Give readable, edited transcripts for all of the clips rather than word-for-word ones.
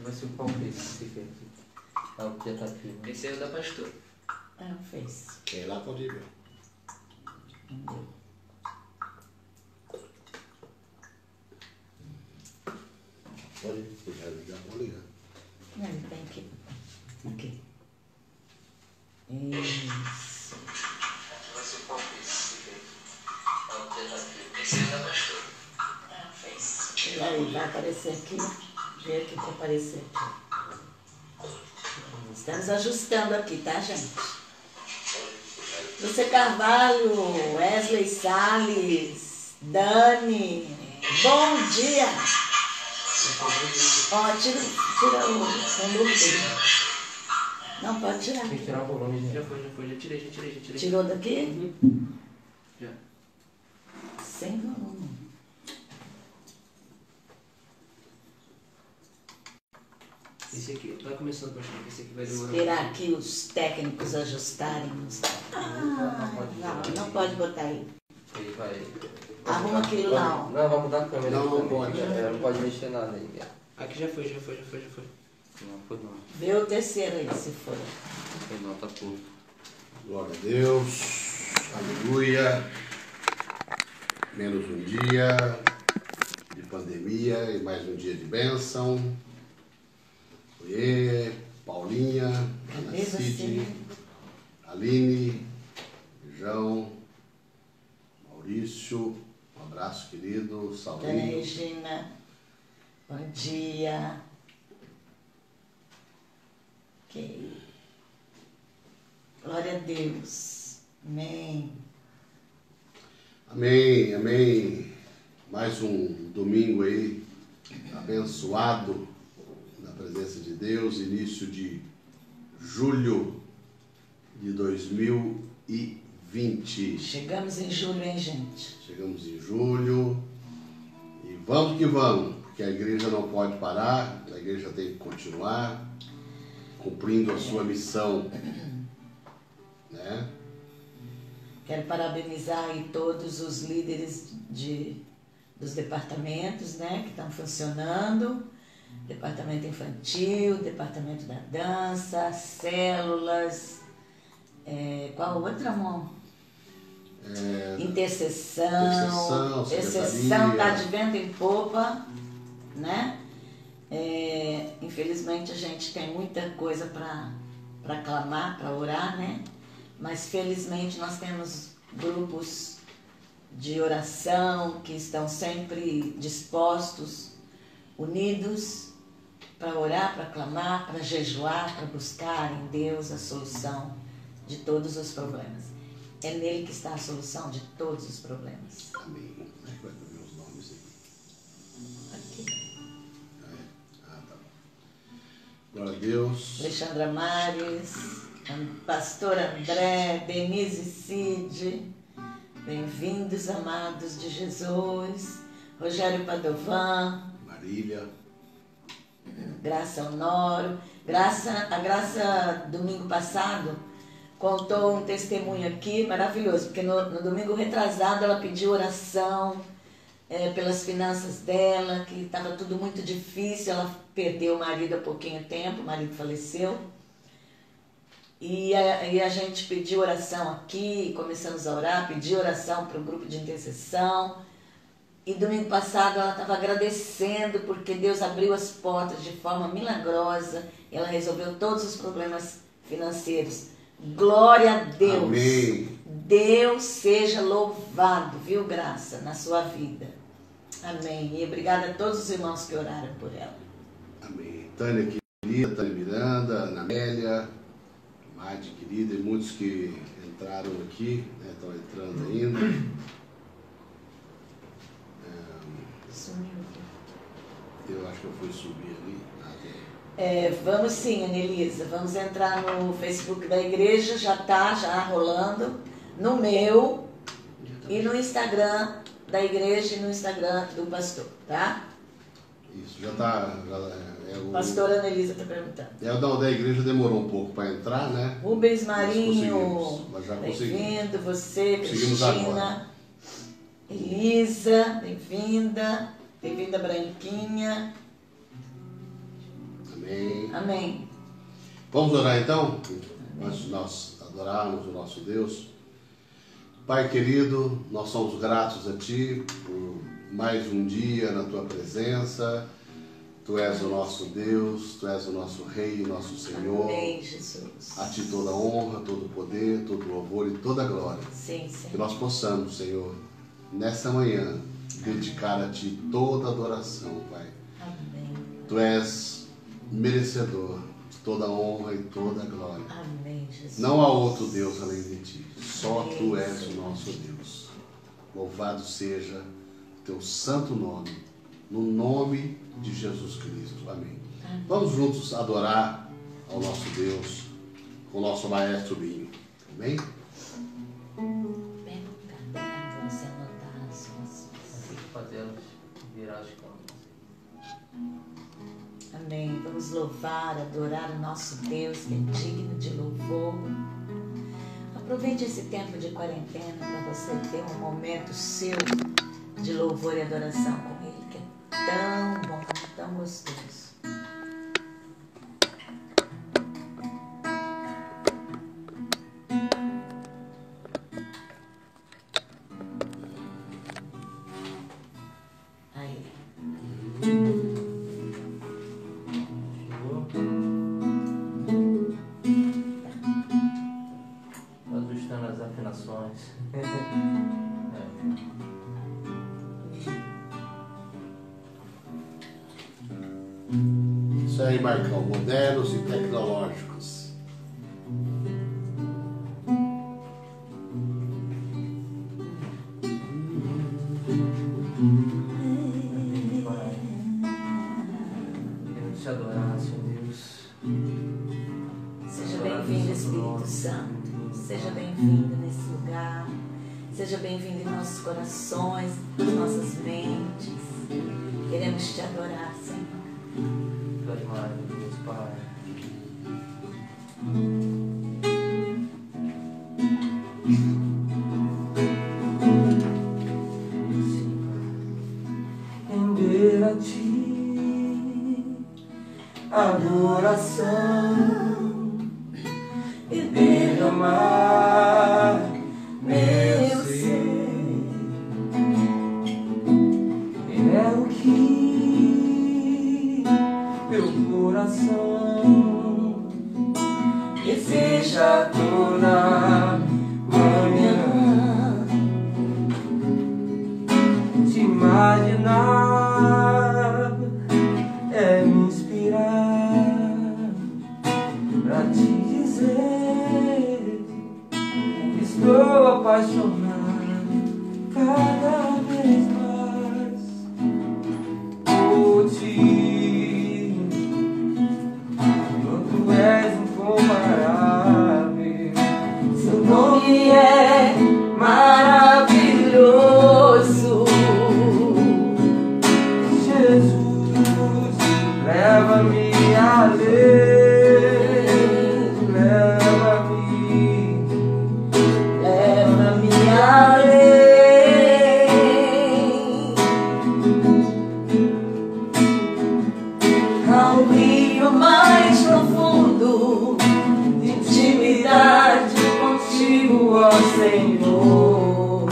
Vai ser o qual fez esse aqui? Ah, o que já tá aqui. Né? Esse é o da pastora. Ah, fez. Quem lá pode ver. Não deu. Pode ligar, pode ligar. Não, ele tem aqui. Aqui. Isso. Vai ser o qual fez esse aqui? Ah, o que já tá aqui. Esse é o da pastora. Ah, fez. E aí, vai aparecer aqui. Vê aqui para aparecer aqui. Estamos ajustando aqui, tá, gente? Você Carvalho, Wesley Salles, Dani, bom dia! Ó, tira o volume dele. Não, pode tirar. Tem que tirar o volume, né? Já foi, já tirei. Tirou daqui? Já. Sem volume. Esse aqui, vai começando, pastor. Esse aqui vai demorar. Esperar aqui os técnicos ajustarem. Não pode botar aí. Aí vai. Arruma aquilo lá, ó. Não, vai mudar a câmera. Não, aqui também. pode. Não pode mexer nada aí. Aqui já foi. Não, foi não. Vê o terceiro aí, se for. Foi não, tá pouco. Glória a Deus. Aleluia. Menos um dia de pandemia e mais um dia de bênção. Oiê, Paulinha, Ana Beleza, Cid, sim. Aline, João, Maurício, um abraço querido, Dona Saulinho. Regina, bom dia. Ok. Glória a Deus. Amém. Amém, amém. Mais um domingo aí, abençoado na presença de Deus, início de julho de 2020. Chegamos em julho, hein, gente? Chegamos em julho e vamos que vamos, porque a igreja não pode parar, a igreja tem que continuar cumprindo a sua missão, né? Quero parabenizar aí todos os líderes dos departamentos, né, que estão funcionando. Departamento infantil, departamento da dança, células, qual outro, amor? Intercessão, exceção está de vento em popa, né? Infelizmente a gente tem muita coisa para clamar, para orar, né? Mas felizmente nós temos grupos de oração que estão sempre dispostos, unidos, para orar, para clamar, para jejuar, para buscar em Deus a solução de todos os problemas. É nele que está a solução de todos os problemas. Amém. Como é que vai ver os nomes aí? Aqui. Tá bom. Glória a Deus. Alexandra Mares, Pastor André, Denise Cid, bem-vindos, amados de Jesus. Rogério Padovan, Marília. Graça Honoro. A Graça, domingo passado, contou um testemunho aqui maravilhoso, porque no domingo retrasado ela pediu oração pelas finanças dela, que estava tudo muito difícil, ela perdeu o marido há pouquinho tempo, o marido faleceu. E a gente pediu oração aqui, começamos a orar, pediu oração para um grupo de intercessão. E domingo passado ela estava agradecendo porque Deus abriu as portas de forma milagrosa. Ela resolveu todos os problemas financeiros. Glória a Deus. Amém. Deus seja louvado, viu, Graça, na sua vida. Amém. E obrigada a todos os irmãos que oraram por ela. Amém. Tânia querida, Tânia Miranda, Ana Amélia, Madi querida, e muitos que entraram aqui, né, estão entrando ainda. Sumiu. Eu acho que eu fui subir ali. Vamos sim, Anelisa. Vamos entrar no Facebook da igreja, já rolando. No meu e no Instagram da igreja e no Instagram do pastor, tá? Isso, já está. Pastora Anelisa está perguntando. O da igreja demorou um pouco para entrar, né? Rubens Marinho, Mas já conseguimos. bem-vindo. Você, Conseguimos Cristina. agora. Elisa, bem-vinda. Bem-vinda, Branquinha. Amém. Amém. Vamos orar então? Antes de nós adorarmos o nosso Deus. Pai querido, nós somos gratos a Ti por mais um dia na Tua presença. Tu és o nosso Deus, Tu és o nosso Rei, nosso Senhor. Amém, Jesus. A Ti toda honra, todo poder, todo louvor e toda glória. Sim, Que Senhor. nós possamos, Senhor, nessa manhã, dedicar a Ti toda adoração, Pai. Amém. Tu és merecedor de toda honra e toda glória. Amém, Jesus. Não há outro Deus além de Ti. Só Tu és o nosso Deus. Louvado seja o Teu santo nome, no nome de Jesus Cristo. Amém. Vamos juntos adorar ao nosso Deus com o nosso maestro Binho. Amém? Pergunta para você anotar as suas. Tem que fazer elas virar as câmeras. Amém. Vamos louvar, adorar o nosso Deus, que é digno de louvor. Aproveite esse tempo de quarentena para você ter um momento seu de louvor e adoração com Ele, que é tão bom, tão gostoso. Aí. Chegou? Ajustando as afinações. Isso aí, Marcão. Modernos e tecnológicos. Pai, queremos te adorar, Senhor Deus. Seja bem-vindo, Espírito Santo. Seja bem-vindo nesse lugar. Seja bem-vindo em nossos corações, nas nossas mentes. Queremos te adorar, Senhor. Tu és maravilhoso, Pai. Render a Ti adoração e derramar meu ser. É o que meu coração deseja toda manhã. Te imaginar é me inspirar pra te dizer que estou apaixonado cada vez mais por Ti. Tu és incomparável, Seu nome é maravilhoso. Jesus, leva-me além, leva-me Leva-me além ao rio mais profundo de intimidade contigo, ó Senhor.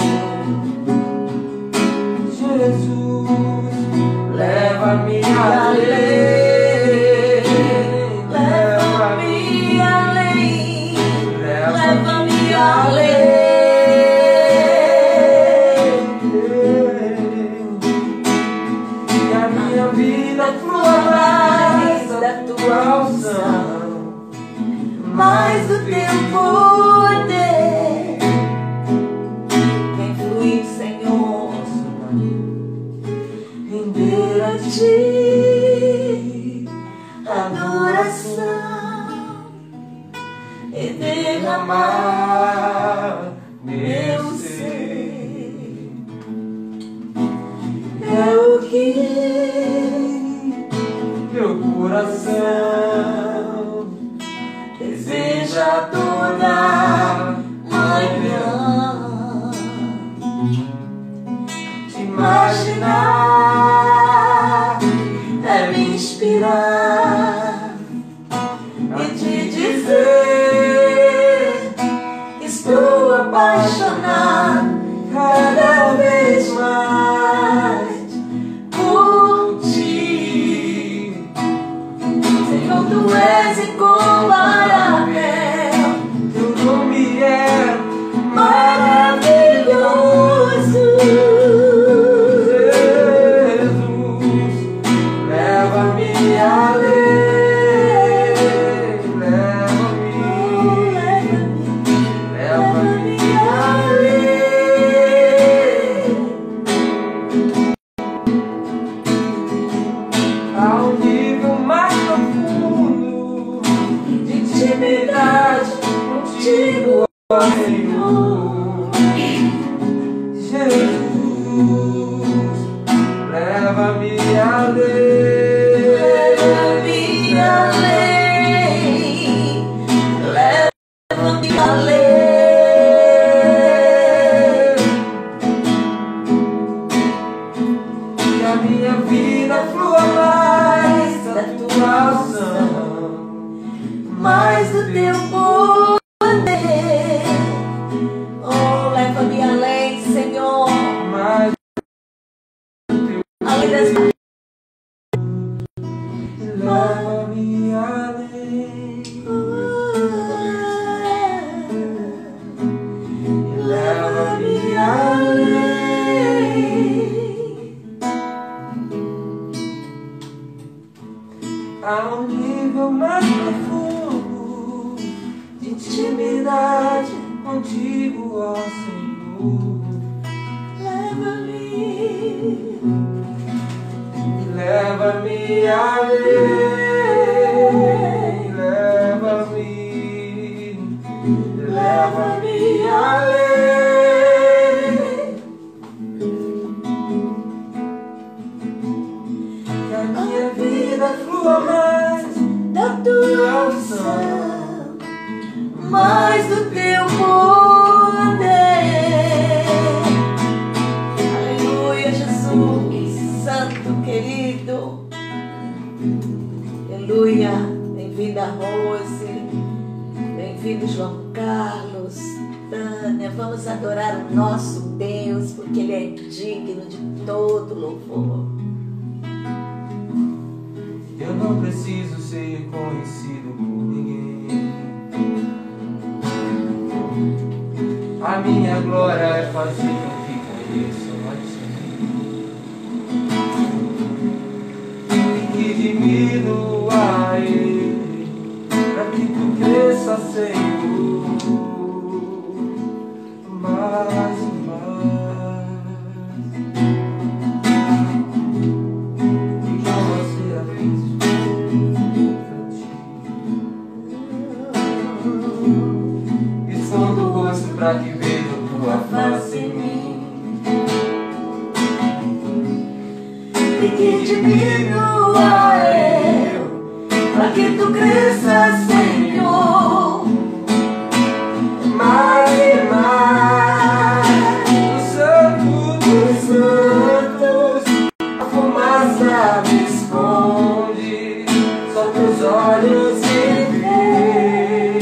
Jesus, leva-me além, Leva-me além, leva-me leva-me além. Que a minha vida flua mais da Tua unção, Mais do teu poder vem fluir, Senhor. render a Ti adoração e derramar meu ser. É o que meu coração deseja toda manhã. Te imaginar é me inspirar leva-me além, leva-me além, a um nível mais profundo de intimidade contigo, ó Senhor. Leva-me além, leva-me além, que a minha vida flua mais da tua unção, mais do teu poder. Aleluia, Jesus, Santo querido. Aleluia. Bem-vinda, Rose. Bem-vindo, João Carlos. Tânia, vamos adorar o nosso Deus, porque Ele é digno de todo louvor. Eu não preciso ser reconhecido por ninguém. A minha glória é fazer com que conheçam a Ti. E que diminua Ele, para que Tu cresça, Senhor, mais e mais. E como ser a escondo o rosto para que veja Tua face em mim, e que diminua eu, para que Tu cresça, Senhor, mais e mais. No Santo dos Santos, a fumaça me esconde, só Teus olhos me veem.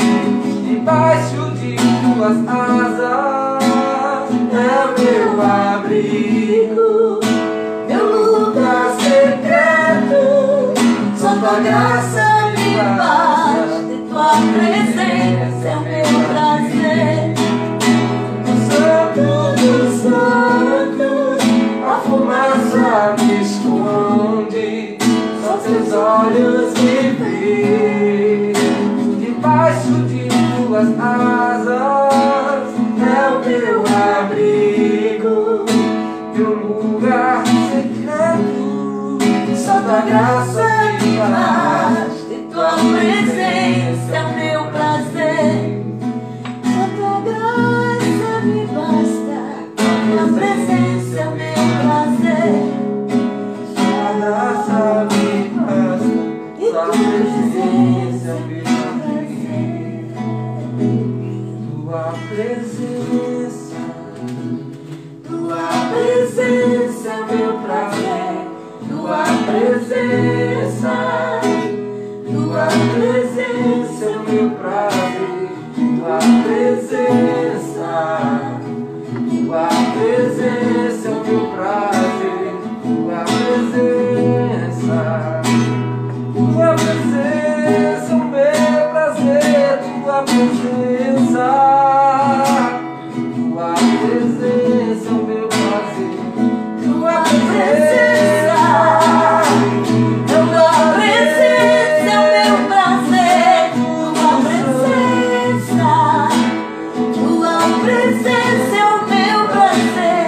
Debaixo de Tuas asas é o meu abrigo, meu lugar secreto. Só Tua graça me basta, e Tua presença é o meu prazer. No Santo dos Santos, a fumaça me esconde, só Teus olhos me veem. Debaixo de Tuas asas é o meu abrigo, meu lugar secreto. Só Tua graça me basta, e Tua presença é o meu prazer. Só Tua graça me basta, Tua presença é o meu prazer. Tua graça me basta, e Tua presença é o meu prazer. Tua presença é o meu prazer. Tua presença, Tua presença é o meu prazer. Tua presença, Tua presença é o meu prazer. Tua presença, Tua presença é o meu prazer. Tua presença, Tua presença é o meu prazer. Tua presença, Tua presença é o meu prazer. Tua presença, Tua presença é o meu prazer.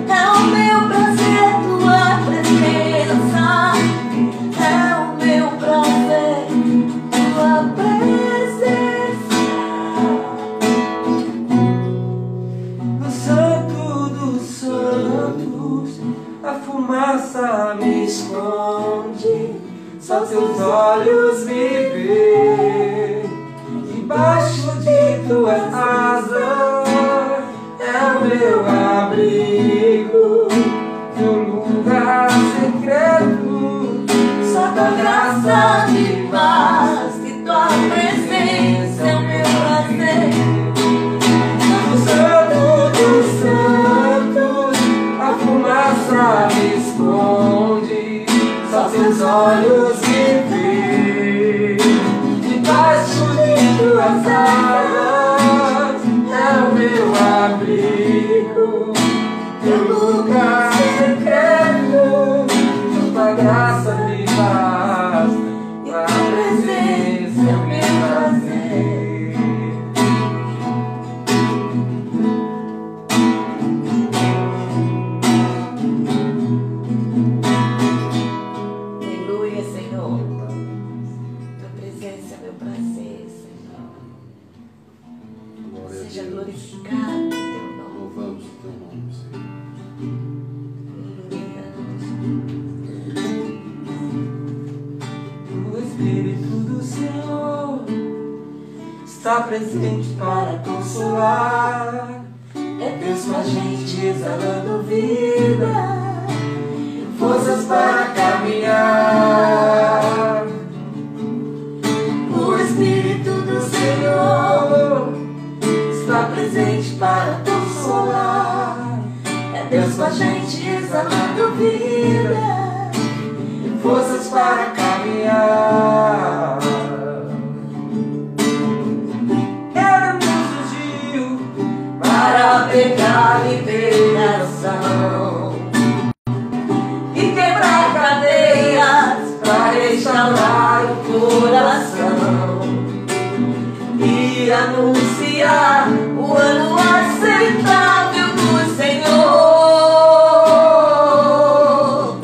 É o meu prazer, Tua presença. É o meu prazer, Tua presença. No Santo dos Santos, a fumaça me esconde, só Teus olhos me veem. Debaixo de Tuas asas é o meu abrigo, meu lugar secreto. Só Tua graça me basta, e Tua presença é o meu prazer. No Santo dos Santos, a fumaça me esconde, só Teus olhos olhos me vê, debaixo de tuas asas é o meu abrigo, meu lugar secreto, tua graça me basta, tua presença me prazer. Aleluia, Senhor. Tua presença é meu prazer, Senhor. Glória a Seja Deus. glorificado o teu nome. Louvamos o teu nome, Senhor. Aleluia. O Espírito do Senhor está presente para consolar. É Deus com a gente exalando vida, forças para caminhar. O Espírito do Senhor está presente para consolar. É Deus com a gente exalando vida, forças para caminhar. Ele nos ungiu para pegar liberação e quebrar cadeias, para restaurar o coração e anunciar o ano aceitável do Senhor,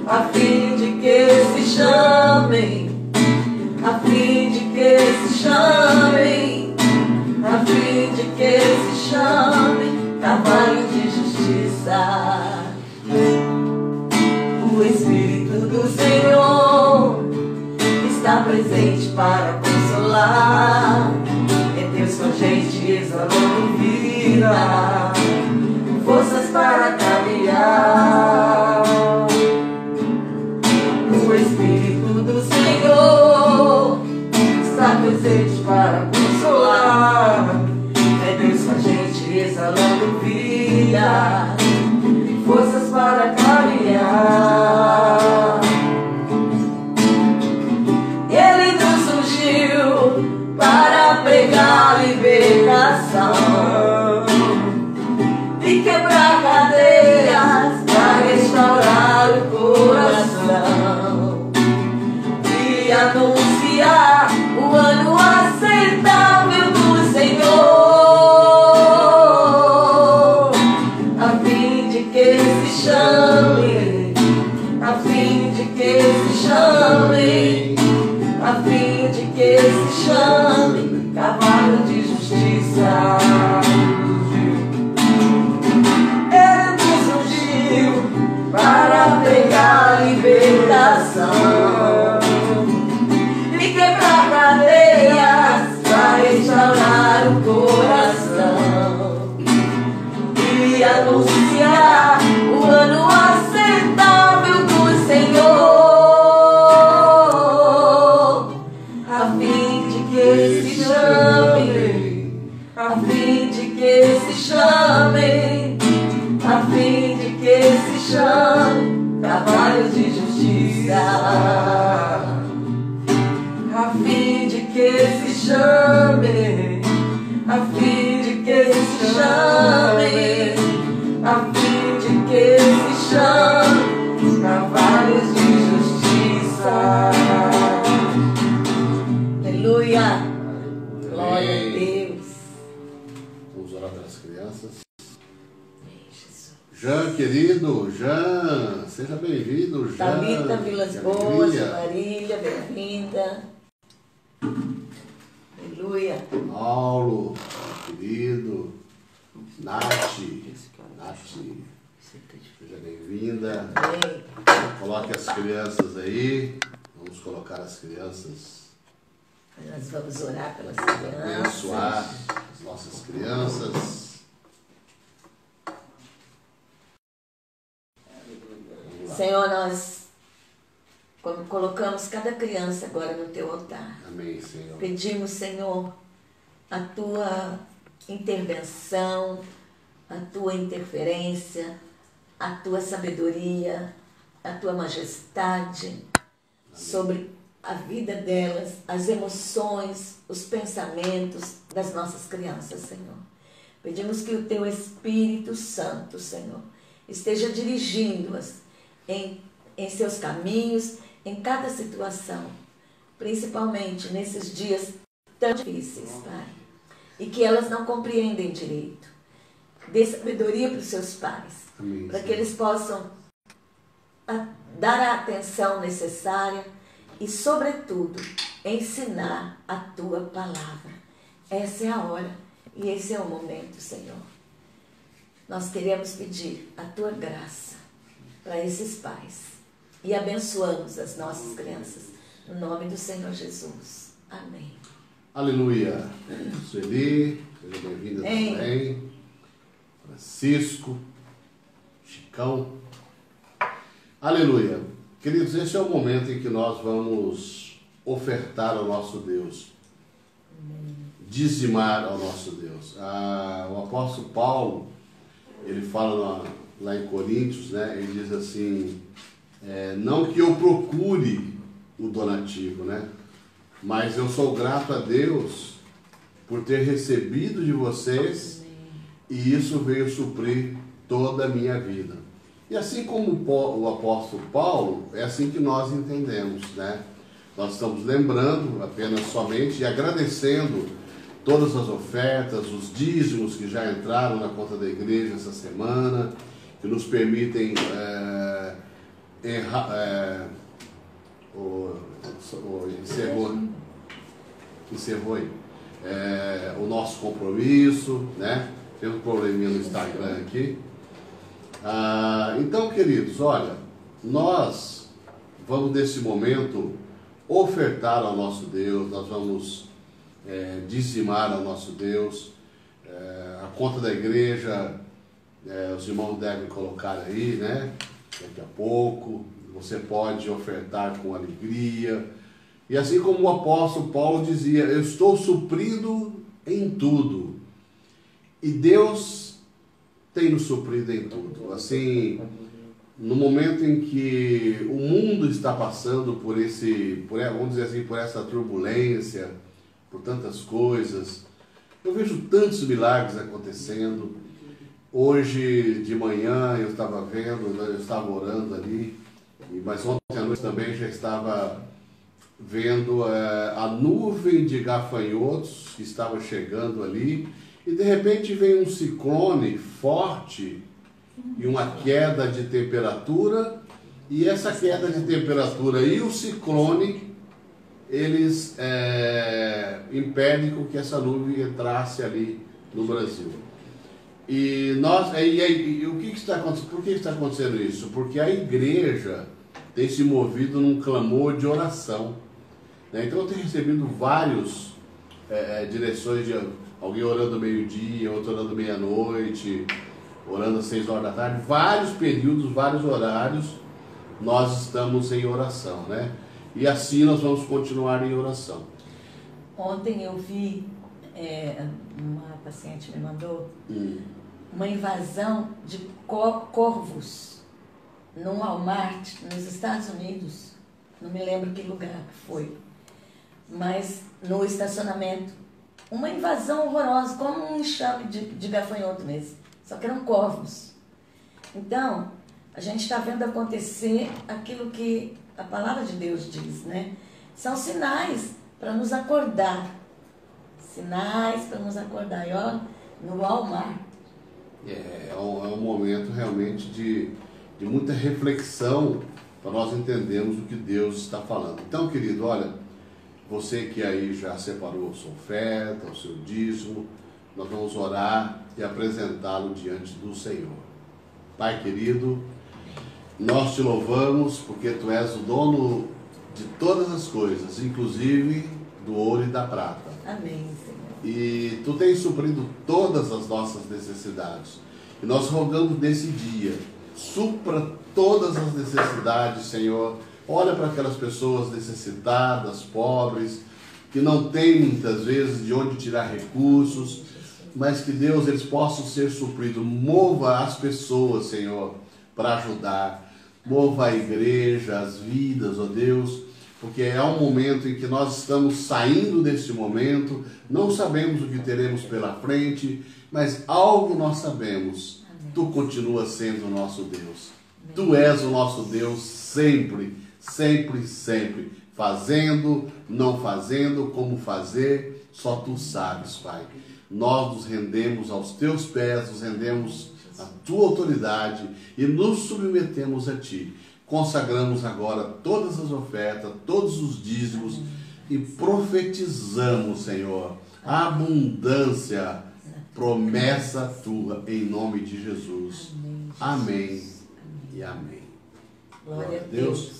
a fim de que se chamem, a fim de que se chamem, a fim de que se chamem cavalo de justiça. O Espírito do Senhor está presente para consolar. É Deus com a gente exalando vida, forças para caminhar. O Espírito do Senhor está presente para consolar. É Deus com a gente exalando vida, forças para caminhar. Ele nos ungiu para pregar libertação e quebrar cadeias, para restaurar o coração e anunciar o ano aceitável do Senhor, a fim de que se chame, a fim de que se chame, a fim de que se chame cavalo de justiça. Ele nos ungiu para pregar libertação e quebrar cadeias, para restaurar o coração e anunciar o ano aceitável do Senhor, a fim de que se chame, a fim de que se chame, a fim de que se chame cavalo de justiça, a fim de que se chame, a fim de que se chame, a fim de que se chame cavalos de justiça. Aleluia. Glória a Deus. Vamos orar pelas crianças. Amém, Jesus. Jean, querido, Jean, seja bem-vindo, Jean. Thalita Vilas Que Boas, alegria. Marília, bem-vinda. Aleluia. Paulo, querido, Nath, seja bem-vinda. Amém. Coloque as crianças aí. Vamos colocar as crianças, Nós vamos orar pelas abençoar crianças. as nossas crianças. Senhor, nós colocamos cada criança agora no teu altar. Amém, Senhor. Pedimos, Senhor, a tua intervenção, a tua interferência, a tua sabedoria, a tua majestade, sobre a vida delas, as emoções, os pensamentos das nossas crianças, Senhor. Pedimos que o Teu Espírito Santo, Senhor, esteja dirigindo-as em seus caminhos, em cada situação, principalmente nesses dias tão difíceis, Pai, e que elas não compreendem direito. Dê sabedoria para os seus pais, para que eles possam dar a atenção necessária e, sobretudo, ensinar a Tua palavra. Essa é a hora e esse é o momento, Senhor. Nós queremos pedir a Tua graça para esses pais e abençoamos as nossas crianças, no nome do Senhor Jesus. Amém. Aleluia. Sueli, seja bem-vinda também. Francisco, Chicão. Aleluia. Queridos, esse é o momento em que nós vamos ofertar ao nosso Deus, dizimar ao nosso Deus. O apóstolo Paulo, ele fala lá em Coríntios, né? Ele diz assim, não que eu procure o donativo, né? Mas eu sou grato a Deus por ter recebido de vocês e isso veio suprir toda a minha vida. E assim como o apóstolo Paulo, é assim que nós entendemos, né? Nós estamos lembrando apenas somente e agradecendo todas as ofertas, os dízimos que já entraram na conta da igreja essa semana, que nos permitem encerrou aí, o nosso compromisso, né? Teve um probleminha no Instagram aqui. Então, queridos, olha, nós vamos nesse momento ofertar ao nosso Deus, nós vamos dizimar ao nosso Deus. A conta da igreja, os irmãos devem colocar aí, né? Daqui a pouco, você pode ofertar com alegria. E assim como o apóstolo Paulo dizia, eu estou suprido em tudo. E Deus tem nos suprido em tudo. Assim, no momento em que o mundo está passando vamos dizer assim, por essa turbulência, por tantas coisas, eu vejo tantos milagres acontecendo. Hoje de manhã eu estava vendo, eu estava orando ali, mas ontem à noite também já estava vendo a nuvem de gafanhotos que estava chegando ali, e de repente vem um ciclone forte e uma queda de temperatura, e essa queda de temperatura e o ciclone, eles impedem com que essa nuvem entrasse ali no Brasil. E o que está acontecendo? Por que está acontecendo isso? Porque a igreja tem se movido num clamor de oração, né? Então eu tenho recebido várias direções de alguém orando meio-dia, outro orando meia-noite, orando às 6 horas da tarde, vários períodos, vários horários, nós estamos em oração, né? E assim nós vamos continuar em oração. Ontem eu vi, uma paciente me mandou, uma invasão de corvos num Walmart nos Estados Unidos, não me lembro que lugar que foi, mas no estacionamento, uma invasão horrorosa, como um enxame de gafanhoto mesmo, só que eram corvos. Então, a gente está vendo acontecer aquilo que a palavra de Deus diz, né? São sinais para nos acordar, sinais para nos acordar. E olha, no Walmart. É um momento realmente de muita reflexão para nós entendermos o que Deus está falando. Então, querido, olha, você que aí já separou a sua oferta, o seu dízimo, nós vamos orar e apresentá-lo diante do Senhor. Pai querido, nós te louvamos porque Tu és o dono de todas as coisas, inclusive do ouro e da prata. Amém, Senhor. E Tu tens suprido todas as nossas necessidades. E nós rogamos nesse dia, supra todas as necessidades, Senhor. Olha para aquelas pessoas necessitadas, pobres, que não têm muitas vezes de onde tirar recursos, mas que Deus, eles possam ser supridos. Mova as pessoas, Senhor, para ajudar. Mova a igreja, as vidas, ó Deus, porque é um momento em que nós estamos saindo desse momento, não sabemos o que teremos pela frente, mas algo nós sabemos, tu continuas sendo o nosso Deus. Tu és o nosso Deus sempre, sempre, sempre, fazendo, não fazendo, como fazer, só tu sabes, Pai. Nós nos rendemos aos teus pés, nos rendemos à tua autoridade e nos submetemos a ti. Consagramos agora todas as ofertas, todos os dízimos e profetizamos, Senhor, a abundância, promessa tua, em nome de Jesus. Amém e amém. Glória a Deus.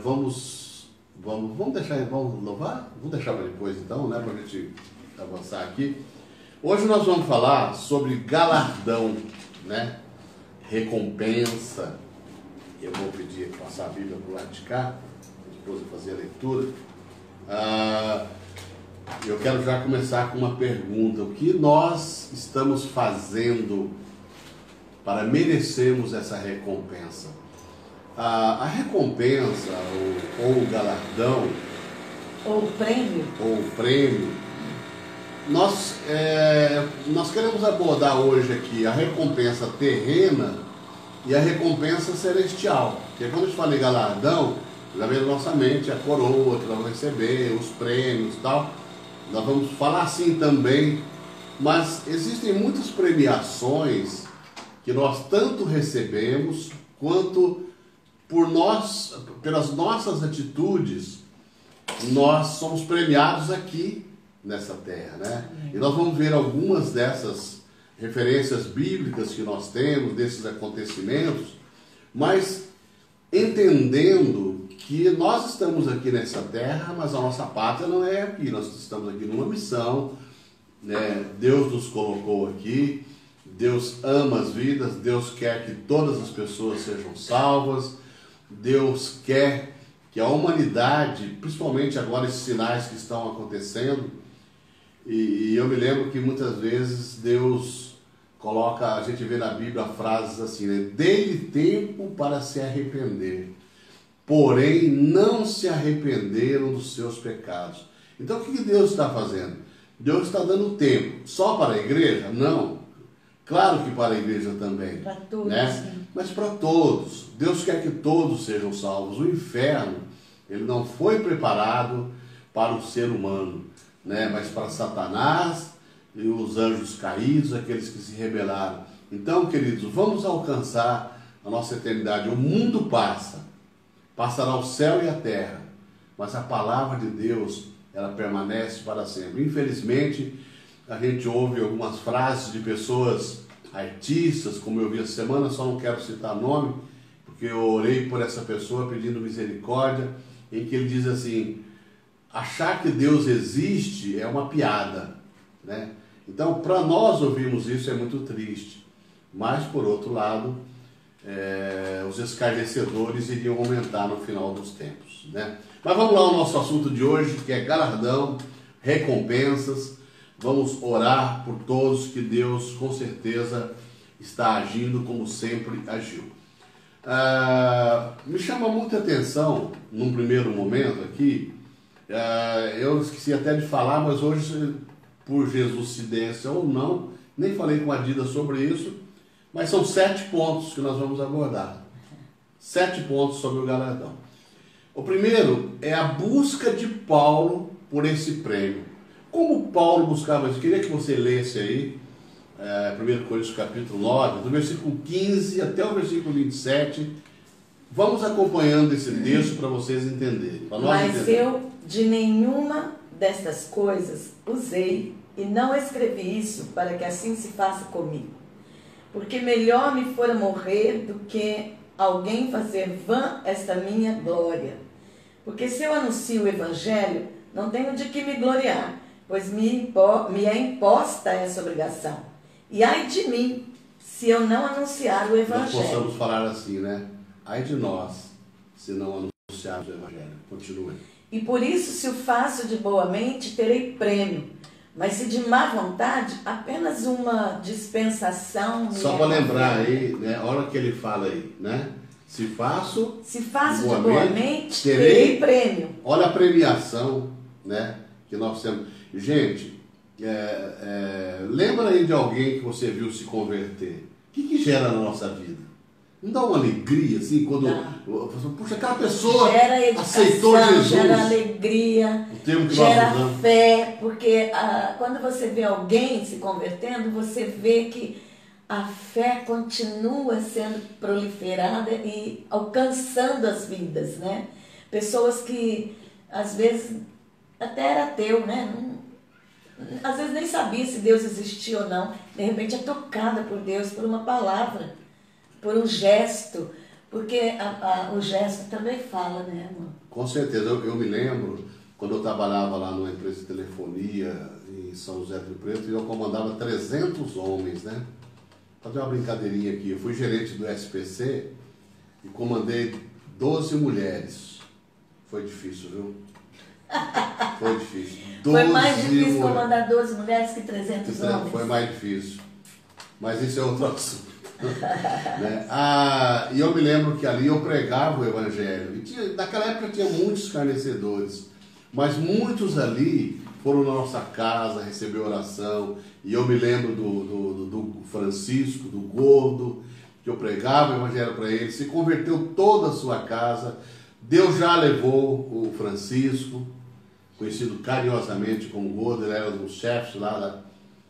Vamos louvar? Vamos deixar para depois então, né, para a gente avançar aqui. Hoje nós vamos falar sobre galardão, né? Recompensa. Eu vou pedir para passar a Bíblia para o lado de cá, depois eu fazer a leitura. Eu quero já começar com uma pergunta. O que nós estamos fazendo para merecermos essa recompensa? A recompensa, ou o galardão, Ou o prêmio, nós queremos abordar hoje aqui a recompensa terrena e a recompensa celestial. Porque quando a gente fala em galardão, já vem na nossa mente a coroa que nós vamos receber, os prêmios e tal. Nós vamos falar assim também, mas existem muitas premiações que nós tanto recebemos, quanto pelas nossas atitudes, nós somos premiados aqui nessa terra, né? E nós vamos ver algumas dessas referências bíblicas que nós temos, desses acontecimentos, mas entendendo que nós estamos aqui nessa terra, mas a nossa pátria não é aqui, nós estamos aqui numa missão, né? Deus nos colocou aqui, Deus ama as vidas, Deus quer que todas as pessoas sejam salvas, Deus quer que a humanidade, principalmente agora esses sinais que estão acontecendo, e eu me lembro que muitas vezes Deus coloca, a gente vê na Bíblia frases assim, né? Dê-lhe tempo para se arrepender, porém não se arrependeram dos seus pecados. Então o que Deus está fazendo? Deus está dando tempo só para a igreja? Não. Claro que para a igreja também. para todos, né? Mas para todos. Deus quer que todos sejam salvos. O inferno, ele não foi preparado para o ser humano, né? Mas para Satanás e os anjos caídos, aqueles que se rebelaram. Então, queridos, vamos alcançar a nossa eternidade. O mundo passará o céu e a terra, mas a palavra de Deus, ela permanece para sempre. Infelizmente, a gente ouve algumas frases de pessoas, artistas, como eu vi essa semana, só não quero citar nome, porque eu orei por essa pessoa pedindo misericórdia, em que ele diz assim: achar que Deus existe é uma piada, né? Então, para nós ouvirmos isso é muito triste, mas por outro lado, os escarnecedores iriam aumentar no final dos tempos, né? Mas vamos lá ao nosso assunto de hoje, que é galardão, recompensas. Vamos orar por todos, que Deus com certeza está agindo como sempre agiu. Me chama muita atenção, num primeiro momento aqui, eu esqueci até de falar, mas hoje, por jesucidência ou não, nem falei com a Dida sobre isso, mas são 7 pontos que nós vamos abordar. 7 pontos sobre o galardão. O primeiro é a busca de Paulo por esse prêmio. Como Paulo buscava isso? Queria que você lesse aí, 1 Coríntios capítulo 9, do versículo 15 até o versículo 27. Vamos acompanhando esse texto para vocês entenderem. Mas eu de nenhuma destas coisas usei, e não escrevi isso para que assim se faça comigo. Porque melhor me fora morrer do que alguém fazer vã esta minha glória. Porque se eu anuncio o evangelho, não tenho de que me gloriar, pois me é imposta essa obrigação. E ai de mim, se eu não anunciar o evangelho. Nós possamos falar assim, né? Ai de nós, se não anunciarmos o evangelho. Continue. E por isso, se o faço de boa mente, terei prêmio. Mas se de má vontade, apenas uma dispensação. Só para lembrar aí, né? Olha o que ele fala aí, né? Se faço de boa mente, terei terei prêmio. Olha a premiação, né, que nós temos. Gente, lembra aí de alguém que você viu se converter. O que gera na nossa vida? Não dá uma alegria, assim, quando... Puxa, aquela pessoa gera educação, aceitou Jesus. Gera alegria, O termo que gera nós usamos. fé, porque quando você vê alguém se convertendo, você vê que a fé continua sendo proliferada e alcançando as vidas, né? Pessoas que, às vezes, até era ateu, né? Às vezes nem sabia se Deus existia ou não. De repente é tocada por Deus, por uma palavra, por um gesto. Porque o gesto também fala, né, amor? Com certeza. Eu me lembro, quando eu trabalhava lá numa empresa de telefonia em São José do Rio Preto, e eu comandava 300 homens, né? Vou fazer uma brincadeirinha aqui. Eu fui gerente do SPC e comandei 12 mulheres. Foi difícil, viu? Foi difícil. Foi mais difícil comandar 12 mulheres que 300 homens. Foi mais difícil. Mas isso é outro assunto. Né? E eu me lembro que ali eu pregava o Evangelho. E naquela época tinha muitos escarnecedores. Mas muitos ali foram na nossa casa receber oração. E eu me lembro do Francisco, do Gordo, que eu pregava o Evangelho para ele. Se converteu toda a sua casa. Deus já levou o Francisco, conhecido carinhosamente como Gordo. Ele era um dos chefes lá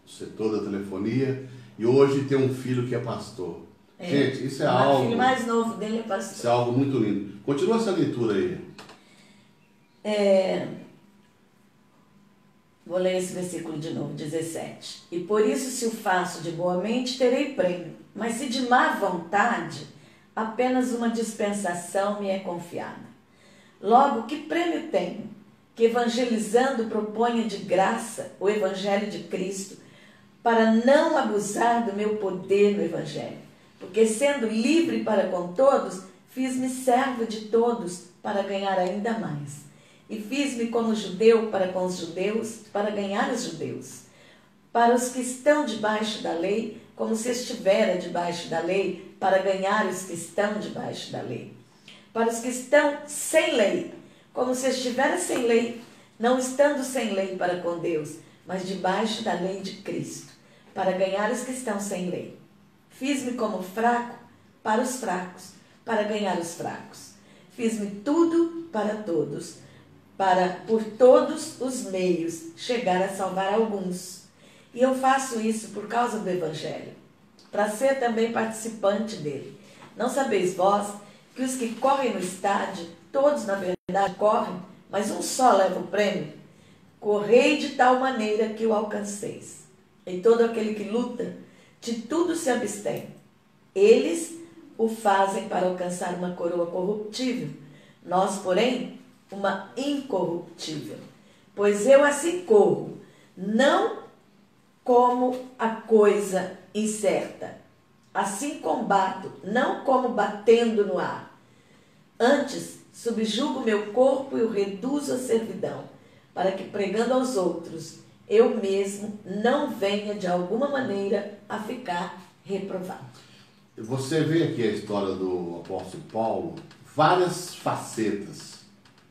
do setor da telefonia. E hoje tem um filho que é pastor. Gente, isso é algo... O filho mais novo dele é pastor. Isso é algo muito lindo. Continua essa leitura aí. Vou ler esse versículo de novo, 17. E por isso, se o faço de boa mente, terei prêmio. Mas se de má vontade, apenas uma dispensação me é confiada. Logo, que prêmio tenho? Que evangelizando proponha de graça o evangelho de Cristo, para não abusar do meu poder no evangelho. Porque sendo livre para com todos, fiz-me servo de todos para ganhar ainda mais. E fiz-me como judeu para com os judeus, para ganhar os judeus. Para os que estão debaixo da lei, como se estivera debaixo da lei, para ganhar os que estão debaixo da lei. Para os que estão sem lei, como se estivera sem lei, não estando sem lei para com Deus, mas debaixo da lei de Cristo, para ganhar os que estão sem lei. Fiz-me como fraco para os fracos, para ganhar os fracos. Fiz-me tudo para todos, para por todos os meios chegar a salvar alguns. E eu faço isso por causa do Evangelho, para ser também participante dele. Não sabeis vós que os que correm no estádio, todos na verdade correm, mas um só leva o prêmio? Correi de tal maneira que o alcanceis. E todo aquele que luta, de tudo se abstém. Eles o fazem para alcançar uma coroa corruptível. Nós, porém, uma incorruptível. Pois eu assim corro, não como a coisa incerta. Assim combato, não como batendo no ar. Antes, subjugo meu corpo e o reduzo à servidão, para que, pregando aos outros, eu mesmo não venha de alguma maneira a ficar reprovado. Você vê aqui a história do apóstolo Paulo, várias facetas,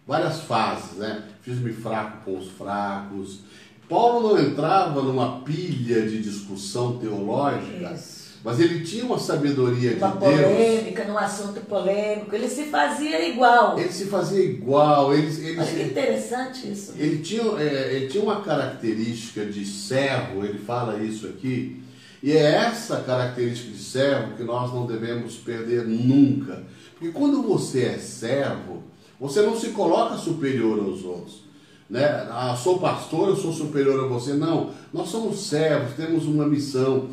várias fases, né? Fiz-me fraco com os fracos. Paulo não entrava numa pilha de discussão teológica, mas ele tinha uma sabedoria de Deus. Uma polêmica, num assunto polêmico, ele se fazia igual. Ele se fazia igual. Olha que interessante isso. Ele tinha uma característica de servo, ele fala isso aqui, e é essa característica de servo que nós não devemos perder nunca. Porque quando você é servo, você não se coloca superior aos outros. Né? Sou pastor, eu sou superior a você. Não, nós somos servos, temos uma missão.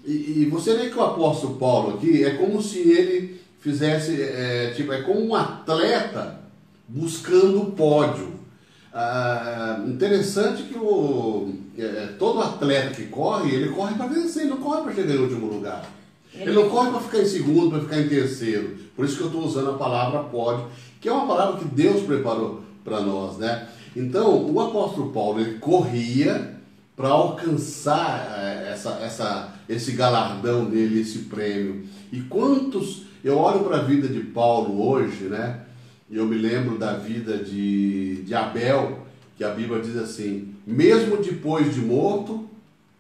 E você vê que o apóstolo Paulo aqui é como se ele fizesse, é como um atleta buscando o pódio. Interessante que todo atleta que corre, ele corre para vencer, ele não corre para chegar em último lugar. Ele não corre para ficar em segundo, para ficar em terceiro. Por isso que eu estou usando a palavra pódio, que é uma palavra que Deus preparou para nós, né? Então, o apóstolo Paulo, ele corria para alcançar esse galardão dele, esse prêmio. E quantos Eu olho para a vida de Paulo hoje, né? E eu me lembro da vida de Abel, que a Bíblia diz assim, mesmo depois de morto,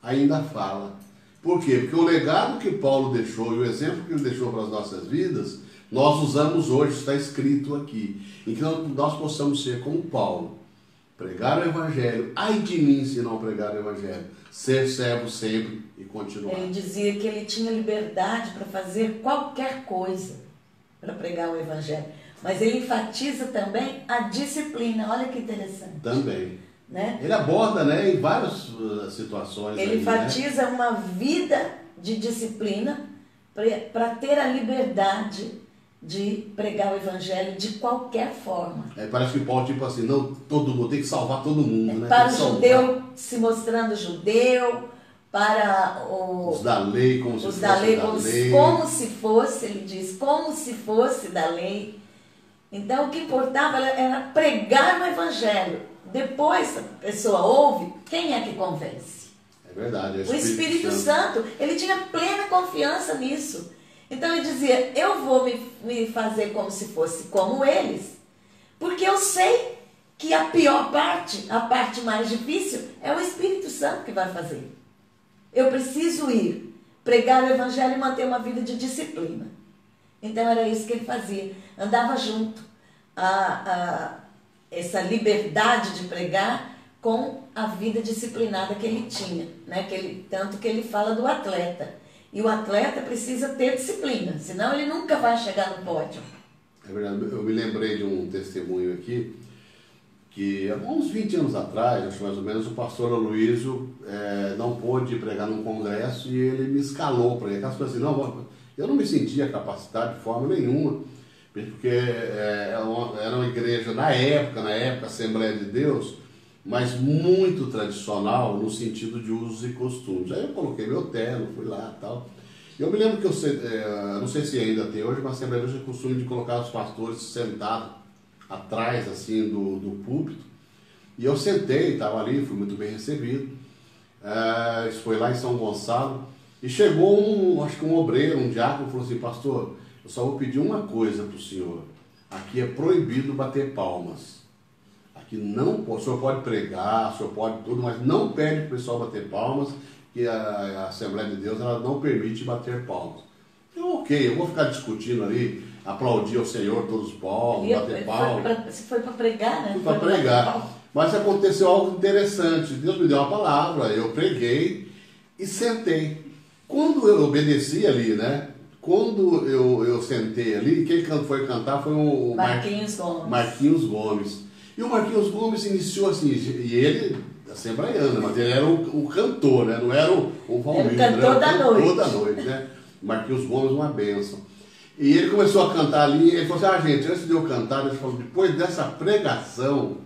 ainda fala. Por quê? Porque o legado que Paulo deixou e o exemplo que ele deixou para as nossas vidas, nós usamos hoje, está escrito aqui. E que nós possamos ser como Paulo, pregar o Evangelho, ai de mim se não pregar o Evangelho, ser servo sempre e continuar. Ele dizia que ele tinha liberdade para fazer qualquer coisa para pregar o Evangelho. Mas ele enfatiza também a disciplina. Olha que interessante. Também. Né? Ele aborda, né, em várias situações. Ele aí, enfatiza, né? uma vida de disciplina para ter a liberdade de pregar o Evangelho de qualquer forma. Parece que Paulo, tipo assim, não, todo mundo tem que salvar todo mundo, né? Para o judeu se mostrando judeu, para os da lei, como se fosse como se fosse, ele diz, como se fosse da lei. Então o que importava era pregar o Evangelho. Depois a pessoa ouve, quem é que convence? É verdade. O Espírito Santo. Ele tinha plena confiança nisso. Então ele dizia, eu vou me fazer como se fosse como eles, porque eu sei que a pior parte, a parte mais difícil, é o Espírito Santo que vai fazer. Eu preciso ir, pregar o Evangelho e manter uma vida de disciplina. Então era isso que ele fazia. Andava junto essa liberdade de pregar com a vida disciplinada que ele tinha, né? Tanto que ele fala do atleta. E o atleta precisa ter disciplina, senão ele nunca vai chegar no pódio. É verdade. Eu me lembrei de um testemunho aqui, que há uns 20 anos atrás, acho mais ou menos, o pastor Aloysio não pôde pregar num congresso e ele me escalou para ir. Aquelas pessoas assim, não, eu não me sentia capacitado de forma nenhuma, porque era uma igreja, na época, Assembleia de Deus, mas muito tradicional no sentido de usos e costumes. Aí eu coloquei meu terno, fui lá e tal. Eu me lembro que não sei se ainda tem hoje, mas a Assembleia de Deus tem o costume de colocar os pastores sentados atrás, assim, do púlpito. E eu sentei, estava ali, fui muito bem recebido. Isso foi lá em São Gonçalo. E chegou acho que um obreiro, um diácono, falou assim, pastor, eu só vou pedir uma coisa para o senhor. Aqui é proibido bater palmas. Aqui não, o senhor pode pregar, o senhor pode tudo, mas não pede para o pessoal bater palmas, que a Assembleia de Deus ela não permite bater palmas. Eu, ok, eu vou ficar discutindo ali, aplaudir ao Senhor todos os palmos, bater palmas. Você foi para pregar, né? Foi para pregar. Mas aconteceu algo interessante. Deus me deu uma palavra, eu preguei e sentei. Quando eu obedeci ali, né? Quando eu sentei ali, quem foi cantar foi o Marquinhos Gomes. E o Marquinhos Gomes iniciou assim, e ele, assembleiano, mas ele era o cantor, né? Não era o Valmir, era o cantor da noite, né? Marquinhos Gomes, uma bênção. E ele começou a cantar ali, ele falou assim, gente, antes de eu cantar, ele falou, depois dessa pregação,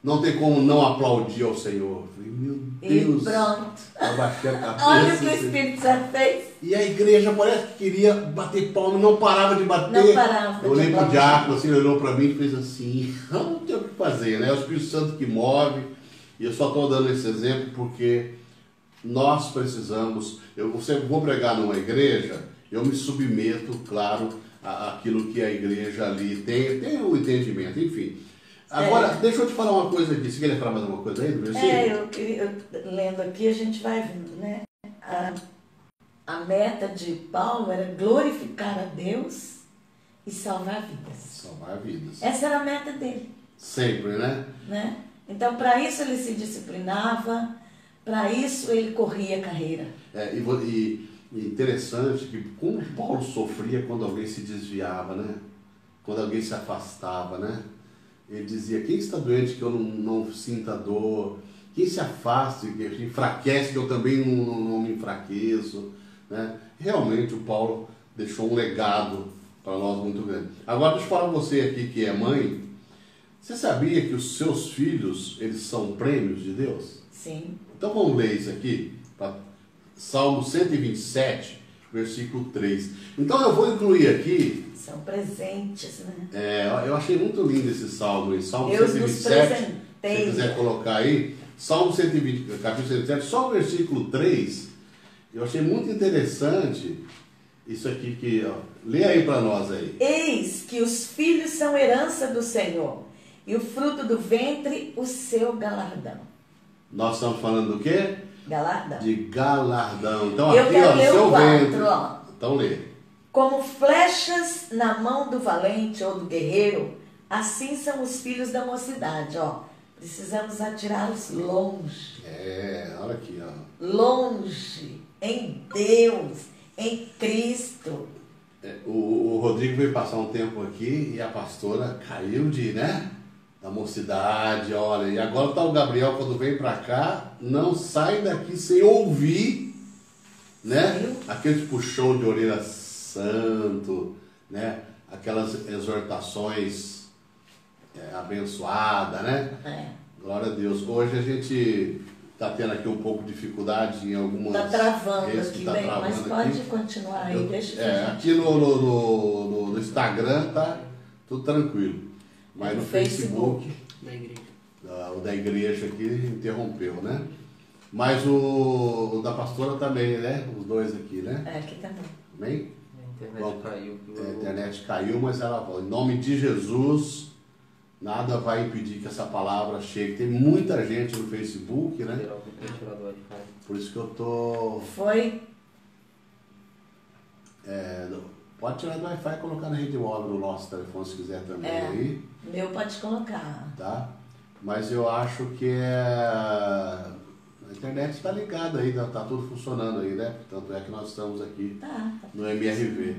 não tem como não aplaudir ao Senhor. Eu falei, meu Deus. E pronto. Eu baixei a cabeça. Olha o que o Espírito Santo fez. E a igreja parece que queria bater palma, não parava de bater. Não parava. Eu olhei pro diácono, assim, ele olhou para mim e fez assim, não tem o que fazer, né? É o Espírito Santo que move. E eu só estou dando esse exemplo porque nós precisamos, eu vou pregar numa igreja, eu me submeto, claro, àquilo que a igreja ali tem o entendimento, enfim. Agora, deixa eu te falar uma coisa aqui. Você queria falar mais alguma coisa aí do versículo? Lendo aqui, a gente vai vendo, né? A meta de Paulo era glorificar a Deus e salvar vidas. Salvar vidas. Essa era a meta dele. Sempre, né? Então, para isso ele se disciplinava, para isso ele corria a carreira. E interessante que como Paulo sofria quando alguém se desviava, né? Quando alguém se afastava, né? Ele dizia, quem está doente que eu não sinta dor? Quem se afasta, que enfraquece, que eu também não me enfraqueço, né? Realmente o Paulo deixou um legado para nós muito grande. Agora deixa eu falar para você aqui que é mãe, você sabia que os seus filhos, eles são prêmios de Deus? Sim. Então vamos ler isso aqui, Salmo 127, versículo 3. Então eu vou incluir aqui... São presentes, né? Eu achei muito lindo esse salmo aí, Salmo Deus 127, se você quiser colocar aí, Salmo 120, capítulo 127, só o versículo 3, eu achei muito interessante isso aqui que, Lê aí para nós aí. Eis que os filhos são herança do Senhor, e o fruto do ventre, o seu galardão. Nós estamos falando do quê? Galardão. De galardão. Então Eu aqui, quero ó, ler o seu 4, ventre. ó. Então lê. Como flechas na mão do valente ou do guerreiro, assim são os filhos da mocidade, ó. Precisamos atirá-los longe. Olha aqui, ó. Longe, em Deus, em Cristo. O Rodrigo veio passar um tempo aqui e a pastora caiu da mocidade, olha. E agora tá o Gabriel, quando vem pra cá, não sai daqui sem ouvir, né? Aqueles puxão de orelha santo, né? Aquelas exortações abençoadas, né? Glória a Deus. Hoje a gente tá tendo aqui um pouco de dificuldade em algumas... Tá travando redes aqui, que tá bem, travando mas pode aqui. continuar aí, deixa eu Aqui no Instagram tá tudo tranquilo. Mas no Facebook, Da igreja. o da igreja aqui interrompeu, né? Mas o da pastora também, né? Os dois aqui, né? aqui também. Amém? A internet caiu. A internet caiu, mas ela volta. Em nome de Jesus, nada vai impedir que essa palavra chegue. Tem muita gente no Facebook, né? Por isso que eu tô... Foi? Pode tirar do Wi-Fi e colocar na rede móvel no nosso telefone, se quiser também aí. Meu pode colocar. Tá? Mas eu acho que a internet está ligada aí, tá tudo funcionando aí, né? Tanto é que nós estamos aqui no MRV.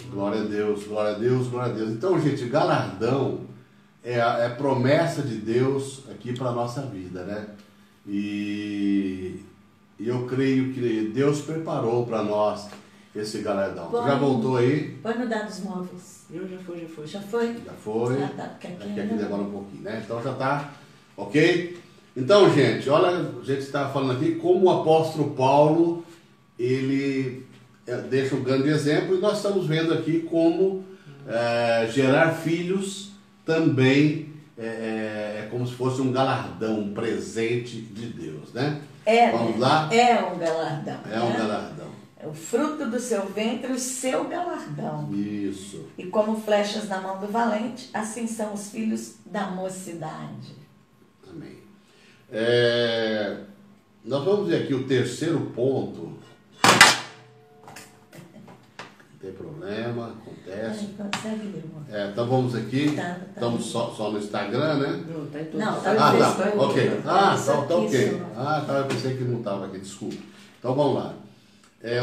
Glória a Deus, glória a Deus, glória a Deus. Então, gente, galardão é promessa de Deus aqui para a nossa vida, né? E eu creio que Deus preparou para nós esse galardão. Já voltou aí? Põe no dados móveis. Já foi. Já foi? Já foi. Ah, tá, porque aqui Aqui demora um pouquinho, né? Então já tá, ok? Então, gente, olha, a gente está falando aqui como o apóstolo Paulo, ele deixa um grande exemplo, e nós estamos vendo aqui como gerar filhos também é como se fosse um galardão, um presente de Deus, né? Vamos lá? É um galardão. É um galardão. É o fruto do seu ventre, o seu galardão. Isso. E como flechas na mão do valente, assim são os filhos da mocidade. Amém. Nós vamos ver aqui o terceiro ponto. Não tem problema, acontece. Consegue ler, amor? Então vamos aqui. Tá. Estamos só no Instagram, né? Não, tá em todos. Não, tá Ah, no tá. Facebook. Ok. Tá ok. Isso. Eu pensei que não estava aqui, desculpa. Então vamos lá.